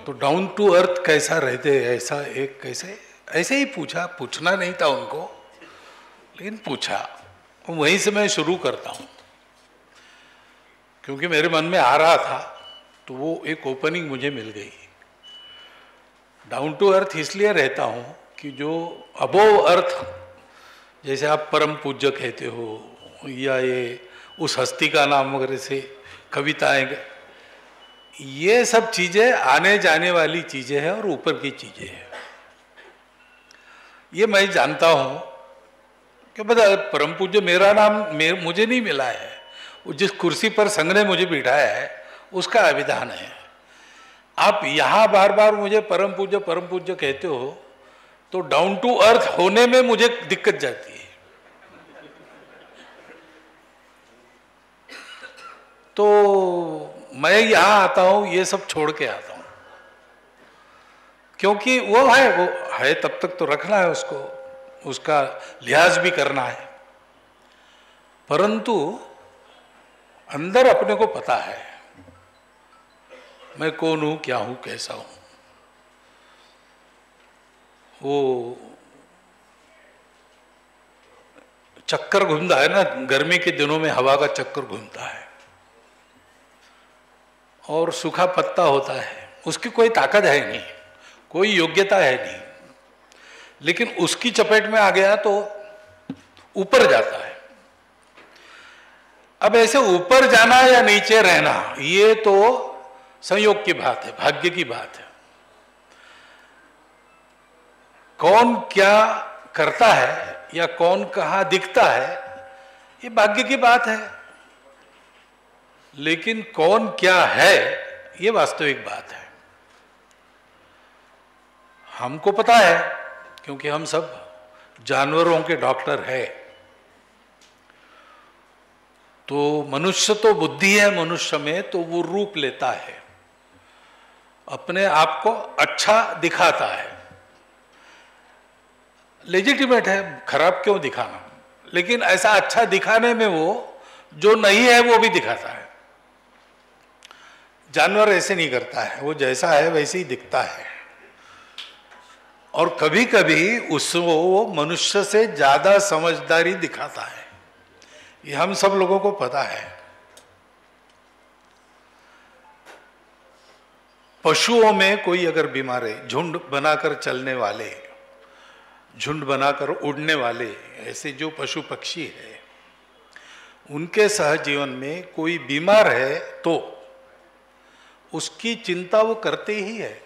तो down to earth कैसा रहते, ऐसा एक कैसे, ऐसे ही पूछा, पूछना नहीं था उनको, लेकिन पूछा। वहीं से मैं शुरू करता हूँ, क्योंकि मेरे मन में आ रहा था, तो वो एक ओपनिंग मुझे मिल गई। डाउन टू अर्थ इसलिए रहता हूँ कि जो अबोव अर्थ, जैसे आप परम पूज्य कहते हो, या ये उस हस्ती का नाम वगैरह से कविताएं, ये सब चीजें आने जाने वाली चीजें हैं और ऊपर की चीजें हैं। ये मैं जानता हूं कि बता, परम पूज्य मेरा नाम मुझे नहीं मिला है, वो जिस कुर्सी पर संघ ने मुझे बिठाया है उसका अभिधान है। आप यहां बार बार मुझे परम पूज्य कहते हो, तो डाउन टू अर्थ होने में मुझे दिक्कत जाती है। तो मैं यहां आता हूं, ये सब छोड़ के आता हूं, क्योंकि वो है तब तक तो रखना है उसको, उसका लिहाज भी करना है, परंतु अंदर अपने को पता है मैं कौन हूं, क्या हूं, कैसा हूं। वो चक्कर घूमता है ना, गर्मी के दिनों में हवा का चक्कर घूमता है और सूखा पत्ता होता है, उसकी कोई ताकत है नहीं, कोई योग्यता है नहीं, लेकिन उसकी चपेट में आ गया तो ऊपर जाता है। अब ऐसे ऊपर जाना या नीचे रहना, ये तो संयोग की बात है, भाग्य की बात है। कौन क्या करता है या कौन कहां दिखता है, ये भाग्य की बात है, लेकिन कौन क्या है ये वास्तविक बात है। हमको पता है, क्योंकि हम सब जानवरों के डॉक्टर हैं। तो मनुष्य तो बुद्धि है मनुष्य में, तो वो रूप लेता है, अपने आप को अच्छा दिखाता है, लेजिटिमेट है, खराब क्यों दिखाना, लेकिन ऐसा अच्छा दिखाने में वो जो नहीं है वो भी दिखाता है। जानवर ऐसे नहीं करता है, वो जैसा है वैसे ही दिखता है, और कभी कभी उसको मनुष्य से ज्यादा समझदारी दिखाता है। ये हम सब लोगों को पता है। पशुओं में कोई अगर बीमार है, झुंड बनाकर चलने वाले, झुंड बनाकर उड़ने वाले, ऐसे जो पशु पक्षी है, उनके सहजीवन में कोई बीमार है तो उसकी चिंता वो करते ही है।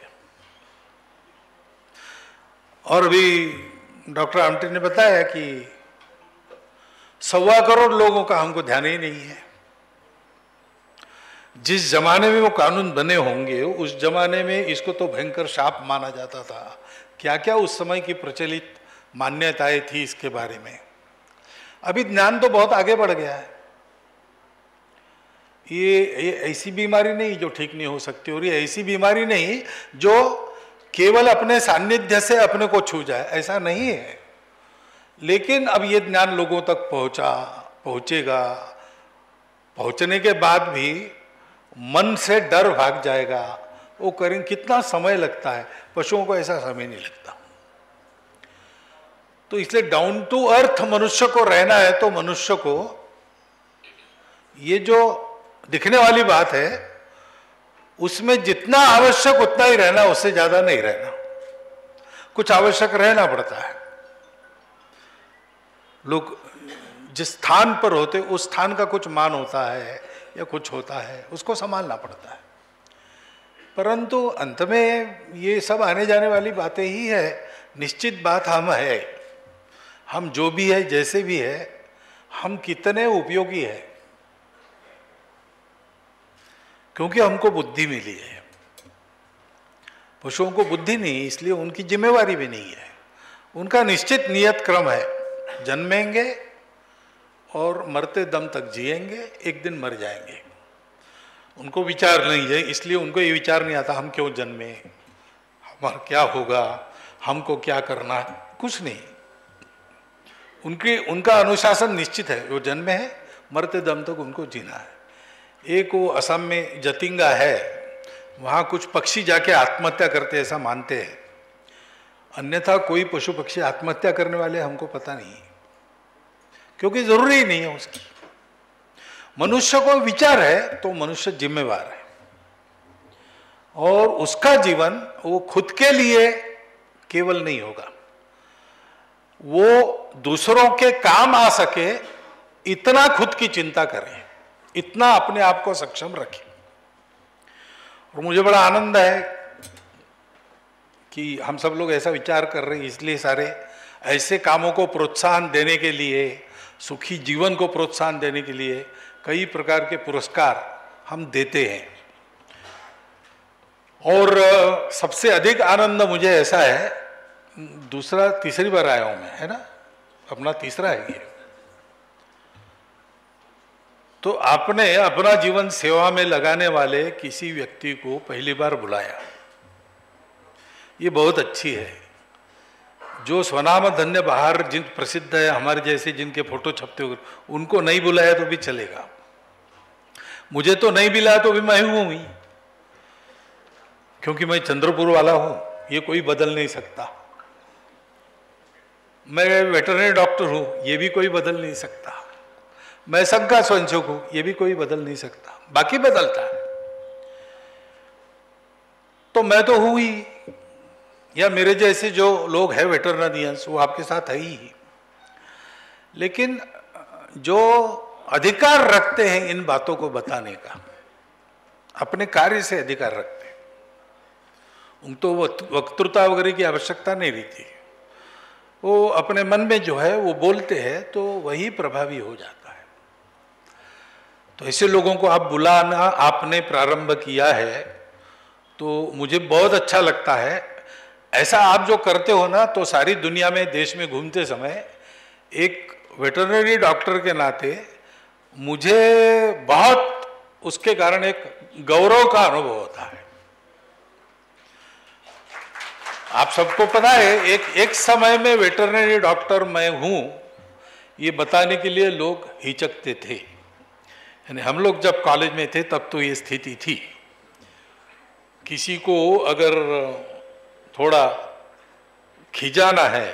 और अभी डॉक्टर आमटे ने बताया कि 1.25 करोड़ लोगों का हमको ध्यान ही नहीं है। जिस जमाने में वो कानून बने होंगे, उस जमाने में इसको तो भयंकर शाप माना जाता था। क्या क्या उस समय की प्रचलित मान्यताएं थी इसके बारे में। अभी ज्ञान तो बहुत आगे बढ़ गया है। ये ऐसी बीमारी नहीं जो ठीक नहीं हो सकती, और ये ऐसी बीमारी नहीं जो केवल अपने सान्निध्य से अपने को छू जाए, ऐसा नहीं है। लेकिन अब ये ज्ञान लोगों तक पहुंचेगा, पहुंचने के बाद भी मन से डर भाग जाएगा। वो करें, कितना समय लगता है, पशुओं को ऐसा समय नहीं लगता। तो इसलिए डाउन टू अर्थ मनुष्य को रहना है, तो मनुष्य को ये जो दिखने वाली बात है उसमें जितना आवश्यक उतना ही रहना, उससे ज्यादा नहीं रहना। कुछ आवश्यक रहना पड़ता है। लोग जिस स्थान पर होते, उस स्थान का कुछ मान होता है या कुछ होता है, उसको संभालना पड़ता है। परंतु अंत में ये सब आने जाने वाली बातें ही है। निश्चित बात हम है, हम जो भी है, जैसे भी है, हम कितने उपयोगी है, क्योंकि हमको बुद्धि मिली है। पशुओं को बुद्धि नहीं, इसलिए उनकी जिम्मेवारी भी नहीं है। उनका निश्चित नियत क्रम है, जन्मेंगे और मरते दम तक जिएंगे, एक दिन मर जाएंगे। उनको विचार नहीं है, इसलिए उनको ये विचार नहीं आता हम क्यों जन्मे, हमारा क्या होगा, हमको क्या करना है, कुछ नहीं। उनका अनुशासन निश्चित है, वो जन्मे है, मरते दम तक उनको जीना है। एक वो असम में जतिंगा है, वहाँ कुछ पक्षी जाके आत्महत्या करते ऐसा मानते हैं, अन्यथा कोई पशु पक्षी आत्महत्या करने वाले हमको पता नहीं, क्योंकि जरूरी ही नहीं है उसकी। मनुष्य को विचार है तो मनुष्य जिम्मेवार है, और उसका जीवन वो खुद के लिए केवल नहीं होगा, वो दूसरों के काम आ सके इतना खुद की चिंता करें, इतना अपने आप को सक्षम रखें। और मुझे बड़ा आनंद है कि हम सब लोग ऐसा विचार कर रहे हैं, इसलिए सारे ऐसे कामों को प्रोत्साहन देने के लिए, सुखी जीवन को प्रोत्साहन देने के लिए कई प्रकार के पुरस्कार हम देते हैं। और सबसे अधिक आनंद मुझे ऐसा है, तीसरी बार आया हूं मैं, है ना, अपना तीसरा है ये, तो आपने अपना जीवन सेवा में लगाने वाले किसी व्यक्ति को पहली बार बुलाया, ये बहुत अच्छी है। जो स्वनाम धन्य बाहर जिन प्रसिद्ध है हमारे जैसे, जिनके फोटो छपते हुए, उनको नहीं बुलाया तो भी चलेगा। मुझे तो नहीं बुलाया तो भी मैं हूं ही, क्योंकि मैं चंद्रपुर वाला हूं, ये कोई बदल नहीं सकता। मैं वेटरनरी डॉक्टर हूं, ये भी कोई बदल नहीं सकता। मैं संघ का स्वयंसेवक हूं, ये भी कोई बदल नहीं सकता, बाकी बदलता है। तो मैं तो हूं ही, या मेरे जैसे जो लोग हैं वेटरनरियंस, वो आपके साथ है ही। लेकिन जो अधिकार रखते हैं इन बातों को बताने का, अपने कार्य से अधिकार रखते हैं, उनको वक्तृता वगैरह की आवश्यकता नहीं रहती, वो अपने मन में जो है वो बोलते हैं, तो वही प्रभावी हो जाता है। तो ऐसे लोगों को आप बुलाना आपने प्रारंभ किया है, तो मुझे बहुत अच्छा लगता है। ऐसा आप जो करते हो ना, तो सारी दुनिया में, देश में घूमते समय एक वेटरनरी डॉक्टर के नाते मुझे बहुत उसके कारण एक गौरव का अनुभव होता है। आप सबको पता है, एक समय में वेटरनरी डॉक्टर मैं हूं, ये बताने के लिए लोग हिचकते थे। यानी हम लोग जब कॉलेज में थे तब तो ये स्थिति थी। किसी को अगर थोड़ा खिजाना है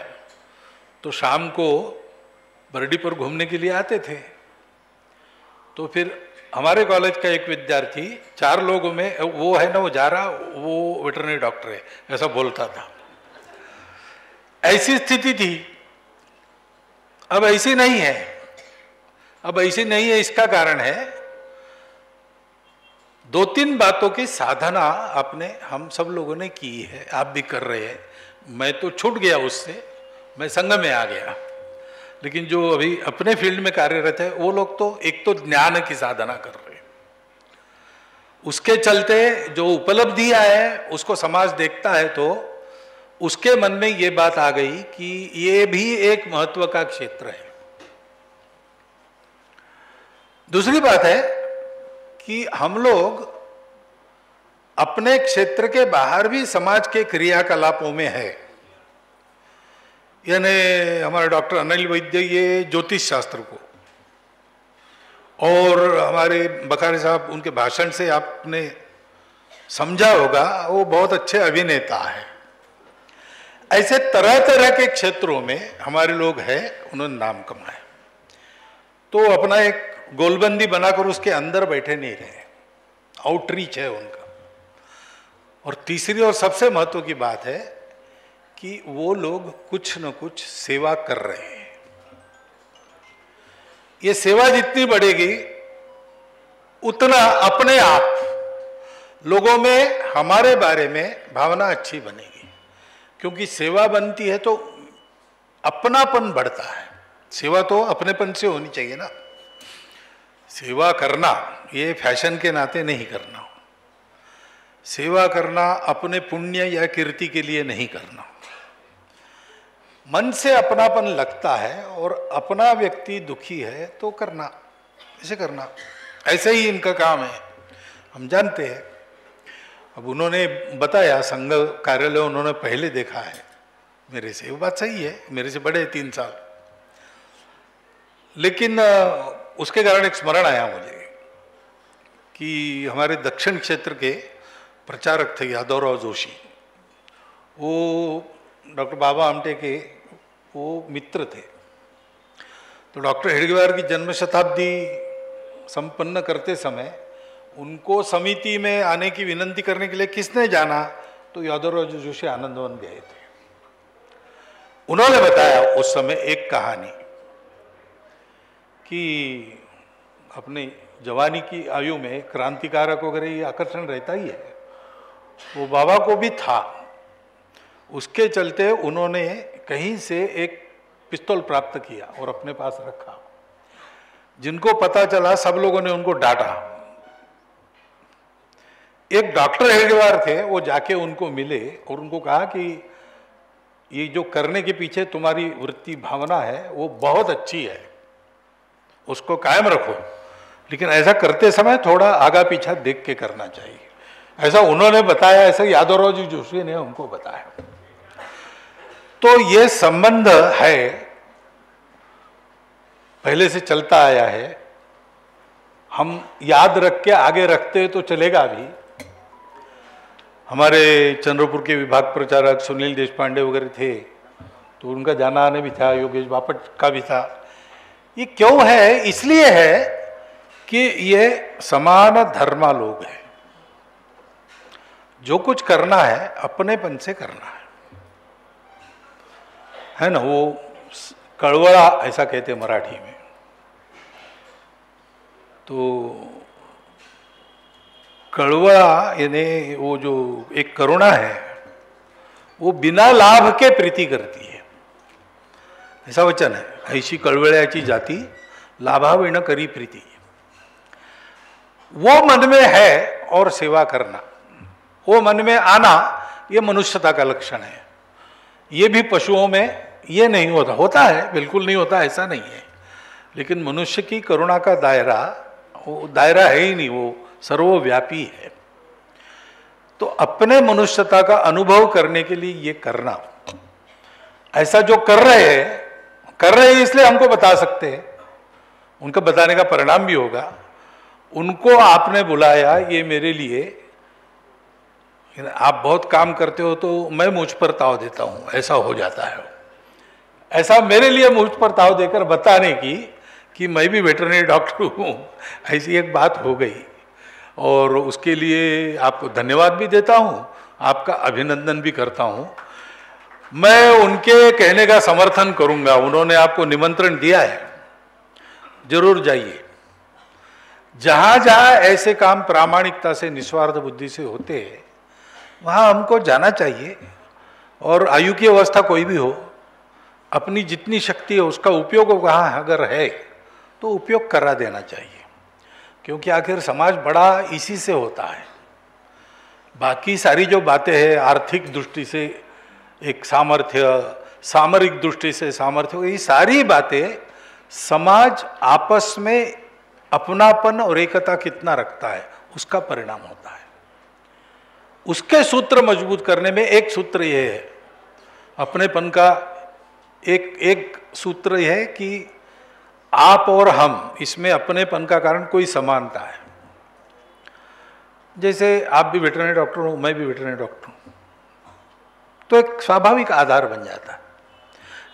तो शाम को बरडी पर घूमने के लिए आते थे। तो फिर हमारे कॉलेज का एक विद्यार्थी, 4 लोगों में वो है ना, वो जा रहा, वो वेटरनरी डॉक्टर है, ऐसा बोलता था। ऐसी स्थिति थी। अब ऐसी नहीं है। अब ऐसी नहीं है, इसका कारण है 2-3 बातों की साधना आपने, हम सब लोगों ने की है, आप भी कर रहे हैं। मैं तो छूट गया उससे, मैं संघ में आ गया। लेकिन जो अभी अपने फील्ड में कार्यरत है वो लोग तो एक तो ज्ञान की साधना कर रहे हैं, उसके चलते जो उपलब्धियां है उसको समाज देखता है, तो उसके मन में ये बात आ गई कि ये भी एक महत्व का क्षेत्र है। दूसरी बात है कि हम लोग अपने क्षेत्र के बाहर भी समाज के क्रियाकलापों में है। यानी हमारे डॉक्टर अनिल वैद्य ये ज्योतिष शास्त्र को, और हमारे बखारी साहब, उनके भाषण से आपने समझा होगा वो बहुत अच्छे अभिनेता है। ऐसे तरह तरह के क्षेत्रों में हमारे लोग हैं, उन्होंने नाम कमाया। तो अपना एक गोलबंदी बनाकर उसके अंदर बैठे नहीं रहे, आउटरीच है उनका। और तीसरी और सबसे महत्व की बात है कि वो लोग कुछ न कुछ सेवा कर रहे हैं। ये सेवा जितनी बढ़ेगी उतना अपने आप लोगों में हमारे बारे में भावना अच्छी बनेगी, क्योंकि सेवा बनती है तो अपनापन बढ़ता है। सेवा तो अपनेपन से होनी चाहिए ना। सेवा करना ये फैशन के नाते नहीं करना, सेवा करना अपने पुण्य या कीर्ति के लिए नहीं करना। मन से अपनापन लगता है और अपना व्यक्ति दुखी है तो करना, ऐसे करना। ऐसे ही इनका काम है, हम जानते हैं। अब उन्होंने बताया संघ कार्यालय उन्होंने पहले देखा है मेरे से, वो बात सही है, मेरे से बड़े 3 साल। लेकिन उसके कारण एक स्मरण आया मुझे कि हमारे दक्षिण क्षेत्र के प्रचारक थे यादवराव जोशी, वो डॉक्टर बाबा आमटे के वो मित्र थे। तो डॉक्टर हेडगेवार की जन्म शताब्दी संपन्न करते समय उनको समिति में आने की विनंती करने के लिए किसने जाना, तो यादवराव जोशी आनंदवन गए थे। उन्होंने बताया उस समय एक कहानी कि अपने जवानी की आयु में क्रांतिकारक वगैरह ये आकर्षण रहता ही है, वो बाबा को भी था। उसके चलते उन्होंने कहीं से एक पिस्तौल प्राप्त किया और अपने पास रखा। जिनको पता चला सब लोगों ने उनको डांटा। एक डॉक्टर हेडगेवार थे, वो जाके उनको मिले और उनको कहा कि ये जो करने के पीछे तुम्हारी वृत्ति भावना है वो बहुत अच्छी है, उसको कायम रखो, लेकिन ऐसा करते समय थोड़ा आगा पीछा देख के करना चाहिए। ऐसा उन्होंने बताया, ऐसा यादवराव जी जोशी ने उनको बताया। तो ये संबंध है, पहले से चलता आया है। हम याद रख के आगे रखते तो चलेगा भी। हमारे चंद्रपुर के विभाग प्रचारक सुनील देशपांडे वगैरह थे, तो उनका जाना आने भी था, योगेश बापट का भी था। ये क्यों है? इसलिए है कि ये समान धर्मा लोग हैं। जो कुछ करना है अपनेपन से करना है ना। वो कड़वड़ा ऐसा कहते मराठी में। तो कड़वड़ा यानी वो जो एक करुणा है वो बिना लाभ के प्रीति करती है, ऐसा वचन है। ऐशी कळवळ्याची जाती लाभाविण करी प्रीति। वो मन में है और सेवा करना, वो मन में आना, ये मनुष्यता का लक्षण है। ये भी पशुओं में ये नहीं होता, होता है, बिल्कुल नहीं होता ऐसा नहीं है, लेकिन मनुष्य की करुणा का दायरा वो दायरा है ही नहीं, वो सर्वव्यापी है। तो अपने मनुष्यता का अनुभव करने के लिए ये करना, ऐसा जो कर रहे हैं इसलिए हमको बता सकते हैं, उनका बताने का परिणाम भी होगा। उनको आपने बुलाया, ये मेरे लिए, आप बहुत काम करते हो तो मैं मुझ पर ताव देता हूं, ऐसा हो जाता है। ऐसा मेरे लिए मुझ पर ताव देकर बताने की कि मैं भी वेटरनरी डॉक्टर हूं, ऐसी एक बात हो गई। और उसके लिए आपको धन्यवाद भी देता हूं, आपका अभिनंदन भी करता हूं। मैं उनके कहने का समर्थन करूंगा। उन्होंने आपको निमंत्रण दिया है, जरूर जाइए। जहां जहां ऐसे काम प्रामाणिकता से, निस्वार्थ बुद्धि से होते हैं, वहां हमको जाना चाहिए। और आयु की अवस्था कोई भी हो, अपनी जितनी शक्ति है उसका उपयोग वहां अगर है तो उपयोग करा देना चाहिए, क्योंकि आखिर समाज बड़ा इसी से होता है। बाकी सारी जो बातें हैं, आर्थिक दृष्टि से एक सामर्थ्य, सामरिक दृष्टि से सामर्थ्य, ये सारी बातें समाज आपस में अपनापन और एकता कितना रखता है उसका परिणाम होता है। उसके सूत्र मजबूत करने में एक सूत्र यह है, अपनेपन का एक सूत्र यह है कि आप और हम, इसमें अपनेपन का कारण कोई समानता है। जैसे आप भी वेटरनरी डॉक्टर हो, मैं भी वेटरनरी डॉक्टर हूं, तो एक स्वाभाविक आधार बन जाता है।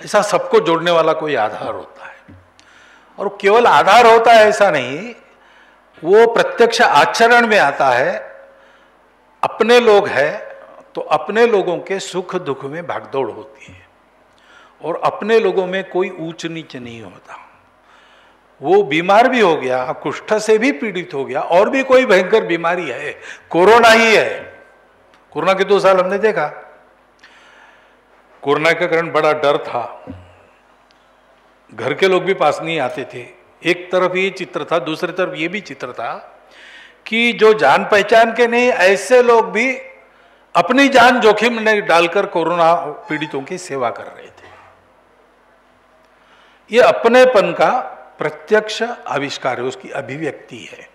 ऐसा सबको जोड़ने वाला कोई आधार होता है, और केवल आधार होता है ऐसा नहीं, वो प्रत्यक्ष आचरण में आता है। अपने लोग हैं तो अपने लोगों के सुख दुख में भागदौड़ होती है, और अपने लोगों में कोई ऊंच नीच नहीं होता। वो बीमार भी हो गया, कुष्ठ से भी पीड़ित हो गया, और भी कोई भयंकर बीमारी है, कोरोना ही है। कोरोना के 2 साल हमने देखा, कोरोना के कारण बड़ा डर था, घर के लोग भी पास नहीं आते थे। एक तरफ ये चित्र था, दूसरी तरफ ये भी चित्र था कि जो जान पहचान के नहीं, ऐसे लोग भी अपनी जान जोखिम में डालकर कोरोना पीड़ितों की सेवा कर रहे थे। ये अपनेपन का प्रत्यक्ष आविष्कार है, उसकी अभिव्यक्ति है।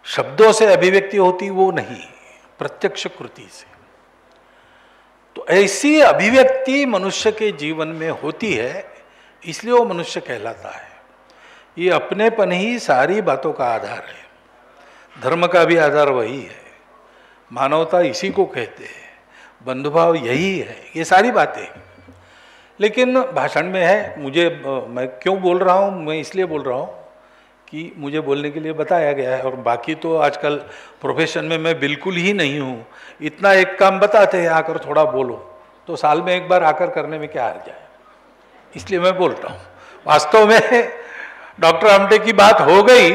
शब्दों से अभिव्यक्ति होती वो नहीं, प्रत्यक्ष कृति से। तो ऐसी अभिव्यक्ति मनुष्य के जीवन में होती है, इसलिए वो मनुष्य कहलाता है। ये अपनेपन ही सारी बातों का आधार है। धर्म का भी आधार वही है, मानवता इसी को कहते हैं, बंधुभाव यही है, ये सारी बातें। लेकिन भाषण में है, मैं क्यों बोल रहा हूँ, मैं इसलिए बोल रहा हूँ कि मुझे बोलने के लिए बताया गया है, और बाकी तो आजकल प्रोफेशन में मैं बिल्कुल ही नहीं हूँ। इतना एक काम बताते हैं, आकर थोड़ा बोलो, तो साल में एक बार आकर करने में क्या हर्ज है, इसलिए मैं बोल रहा हूँ। वास्तव में डॉक्टर आमटे की बात हो गई,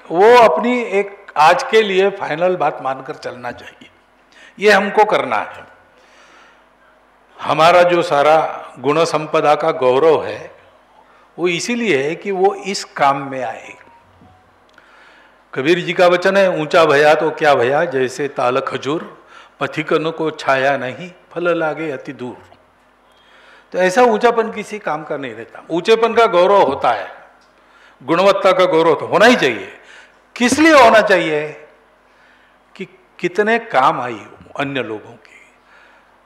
वो अपनी एक आज के लिए फाइनल बात मानकर चलना चाहिए, ये हमको करना है। हमारा जो सारा गुण संपदा का गौरव है वो इसीलिए है कि वो इस काम में आए। कबीर जी का वचन है, ऊंचा भया तो क्या भया, जैसे ताल खजूर, पथिकन को छाया नहीं, फल लागे अति दूर। तो ऐसा ऊंचापन किसी काम का नहीं रहता। ऊंचेपन का गौरव होता है, गुणवत्ता का गौरव तो होना ही चाहिए। किस लिए होना चाहिए कि कितने काम आई अन्य लोगों के,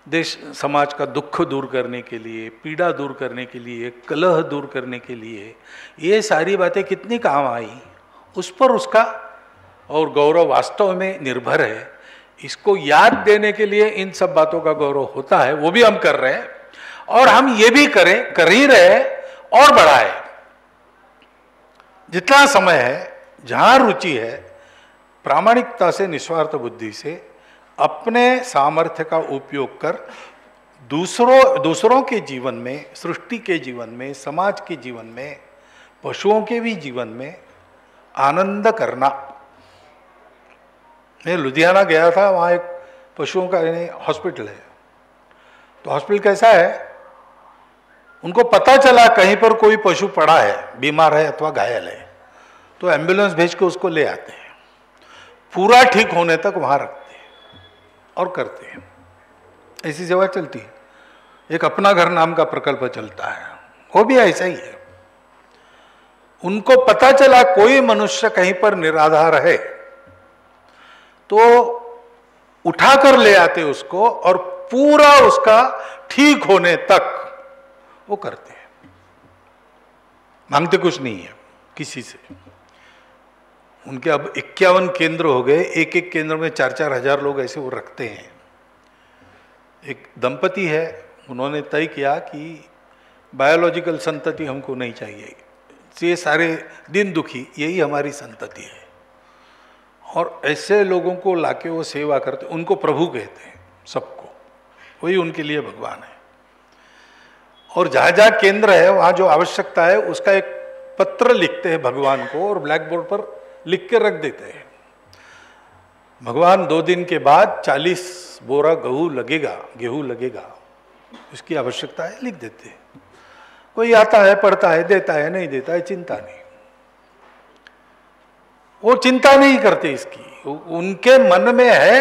देश समाज का दुख दूर करने के लिए, पीड़ा दूर करने के लिए, कलह दूर करने के लिए, ये सारी बातें कितनी काम आई, उस पर उसका और गौरव वास्तव में निर्भर है। इसको याद देने के लिए इन सब बातों का गौरव होता है, वो भी हम कर रहे हैं, और हम ये भी कर ही रहे और बढ़ाए। जितना समय है, जहां रुचि है, प्रामाणिकता से, निस्वार्थ बुद्धि से अपने सामर्थ्य का उपयोग कर दूसरों के जीवन में, सृष्टि के जीवन में, समाज के जीवन में, पशुओं के भी जीवन में आनंद करना। मैं लुधियाना गया था, वहाँ एक पशुओं का हॉस्पिटल है। तो हॉस्पिटल कैसा है, उनको पता चला कहीं पर कोई पशु पड़ा है, बीमार है अथवा घायल है, तो एम्बुलेंस भेज के उसको ले आते हैं, पूरा ठीक होने तक वहाँ रखते हैं और करते हैं। ऐसी सेवा चलती है। एक अपना घर नाम का प्रकल्प चलता है, वो भी ऐसा ही है। उनको पता चला कोई मनुष्य कहीं पर निराधार है, तो उठाकर ले आते उसको और पूरा उसका ठीक होने तक वो करते हैं। मांगते कुछ नहीं है किसी से। उनके अब 51 केंद्र हो गए, एक एक केंद्र में 4-4 हजार लोग ऐसे वो रखते हैं। एक दंपति है, उन्होंने तय किया कि बायोलॉजिकल संतति हमको नहीं चाहिए, ये सारे दिन दुखी, यही हमारी संतति है। और ऐसे लोगों को लाके वो सेवा करते, उनको प्रभु कहते हैं सबको, वही उनके लिए भगवान है। और जहाँ जहाँ केंद्र है, वहाँ जो आवश्यकता है उसका एक पत्र लिखते हैं भगवान को, और ब्लैक बोर्ड पर लिख के रख देते हैं। भगवान 2 दिन के बाद 40 बोरा गेहूं लगेगा, उसकी आवश्यकता है, लिख देते हैं। कोई आता है, पढ़ता है, देता है, नहीं देता है, चिंता नहीं। वो चिंता नहीं करते इसकी, उनके मन में है,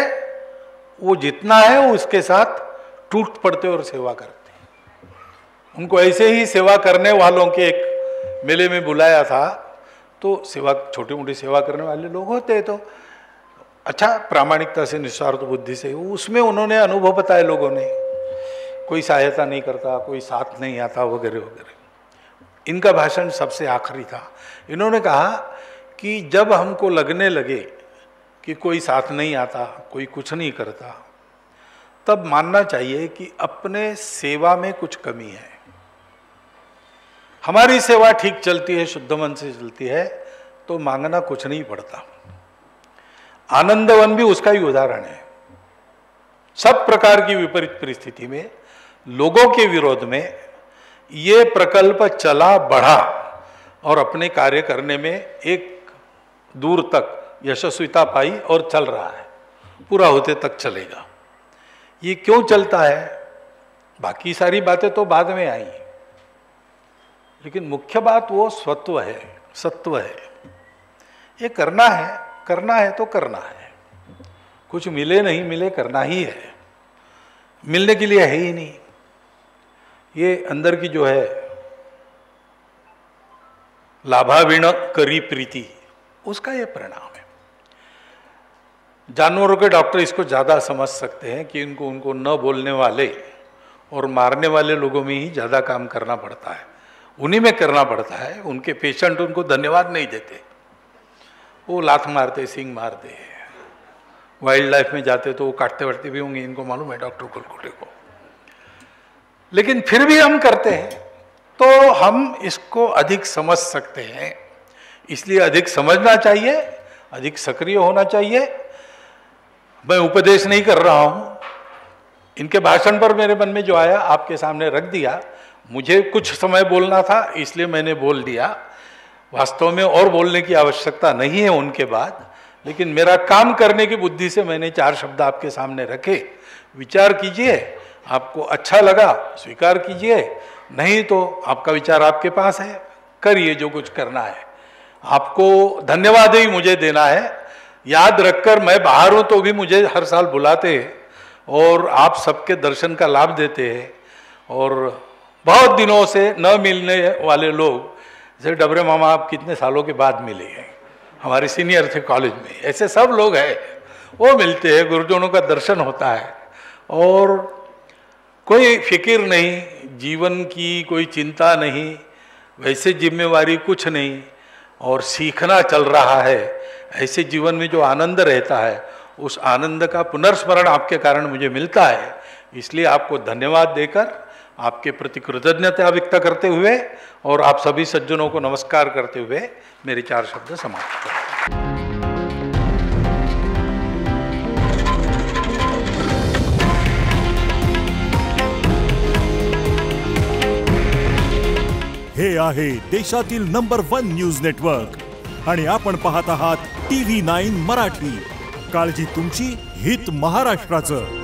वो जितना है उसके साथ टूट पड़ते और सेवा करते। उनको ऐसे ही सेवा करने वालों के एक मेले में बुलाया था, तो सेवा, छोटी मोटी सेवा करने वाले लोग होते हैं, तो अच्छा प्रामाणिकता से, निस्वार्थ बुद्धि से, उसमें उन्होंने अनुभव बताए लोगों ने, कोई सहायता नहीं करता, कोई साथ नहीं आता, वगैरह वगैरह। इनका भाषण सबसे आखिरी था। इन्होंने कहा कि जब हमको लगने लगे कि कोई साथ नहीं आता, कोई कुछ नहीं करता, तब मानना चाहिए कि अपने सेवा में कुछ कमी है। हमारी सेवा ठीक चलती है, शुद्ध मन से चलती है, तो मांगना कुछ नहीं पड़ता। आनंदवन भी उसका ही उदाहरण है। सब प्रकार की विपरीत परिस्थिति में, लोगों के विरोध में ये प्रकल्प चला बढ़ा और अपने कार्य करने में एक दूर तक यशस्विता पाई और चल रहा है, पूरा होते तक चलेगा। ये क्यों चलता है? बाकी सारी बातें तो बाद में आई, लेकिन मुख्य बात वो स्वत्व है, सत्व है। ये करना है तो करना है, कुछ मिले नहीं मिले करना ही है, मिलने के लिए है ही नहीं। ये अंदर की जो है लाभाविण करी प्रीति, उसका ये परिणाम है। जानवरों के डॉक्टर इसको ज़्यादा समझ सकते हैं कि उनको न बोलने वाले और मारने वाले लोगों में ही ज़्यादा काम करना पड़ता है, उन्हीं में करना पड़ता है। उनके पेशेंट उनको धन्यवाद नहीं देते, वो लात मारते, सींग मारते हैं, वाइल्ड लाइफ में जाते तो वो काटते वाटते भी होंगे, इनको मालूम है डॉक्टर कुलकुटे को, लेकिन फिर भी हम करते हैं। तो हम इसको अधिक समझ सकते हैं, इसलिए अधिक समझना चाहिए, अधिक सक्रिय होना चाहिए। मैं उपदेश नहीं कर रहा हूं, इनके भाषण पर मेरे मन में जो आया आपके सामने रख दिया। मुझे कुछ समय बोलना था इसलिए मैंने बोल दिया, वास्तव में और बोलने की आवश्यकता नहीं है उनके बाद, लेकिन मेरा काम करने की बुद्धि से मैंने 4 शब्द आपके सामने रखे। विचार कीजिए, आपको अच्छा लगा स्वीकार कीजिए, नहीं तो आपका विचार आपके पास है, करिए जो कुछ करना है। आपको धन्यवाद ही मुझे देना है। याद रखकर मैं बाहर हूँ तो भी मुझे हर साल बुलाते हैं और आप सबके दर्शन का लाभ देते हैं। और बहुत दिनों से न मिलने वाले लोग, जैसे डबरे मामा आप कितने सालों के बाद मिले हैं, हमारे सीनियर थे कॉलेज में, ऐसे सब लोग हैं, वो मिलते हैं, गुरुजनों का दर्शन होता है और कोई फिक्र नहीं, जीवन की कोई चिंता नहीं, वैसे जिम्मेवारी कुछ नहीं, और सीखना चल रहा है। ऐसे जीवन में जो आनंद रहता है, उस आनंद का पुनर्स्मरण आपके कारण मुझे मिलता है। इसलिए आपको धन्यवाद देकर, आपके प्रति कृतज्ञता व्यक्त करते हुए और आप सभी सज्जनों को नमस्कार करते हुए मेरे 4 शब्द समाप्त करते हैं। हे आहे देशातील नंबर 1 न्यूज नेटवर्क आणि आपण पाहत आहात TV9 मराठी। काळजी तुमची, हित महाराष्ट्राचं।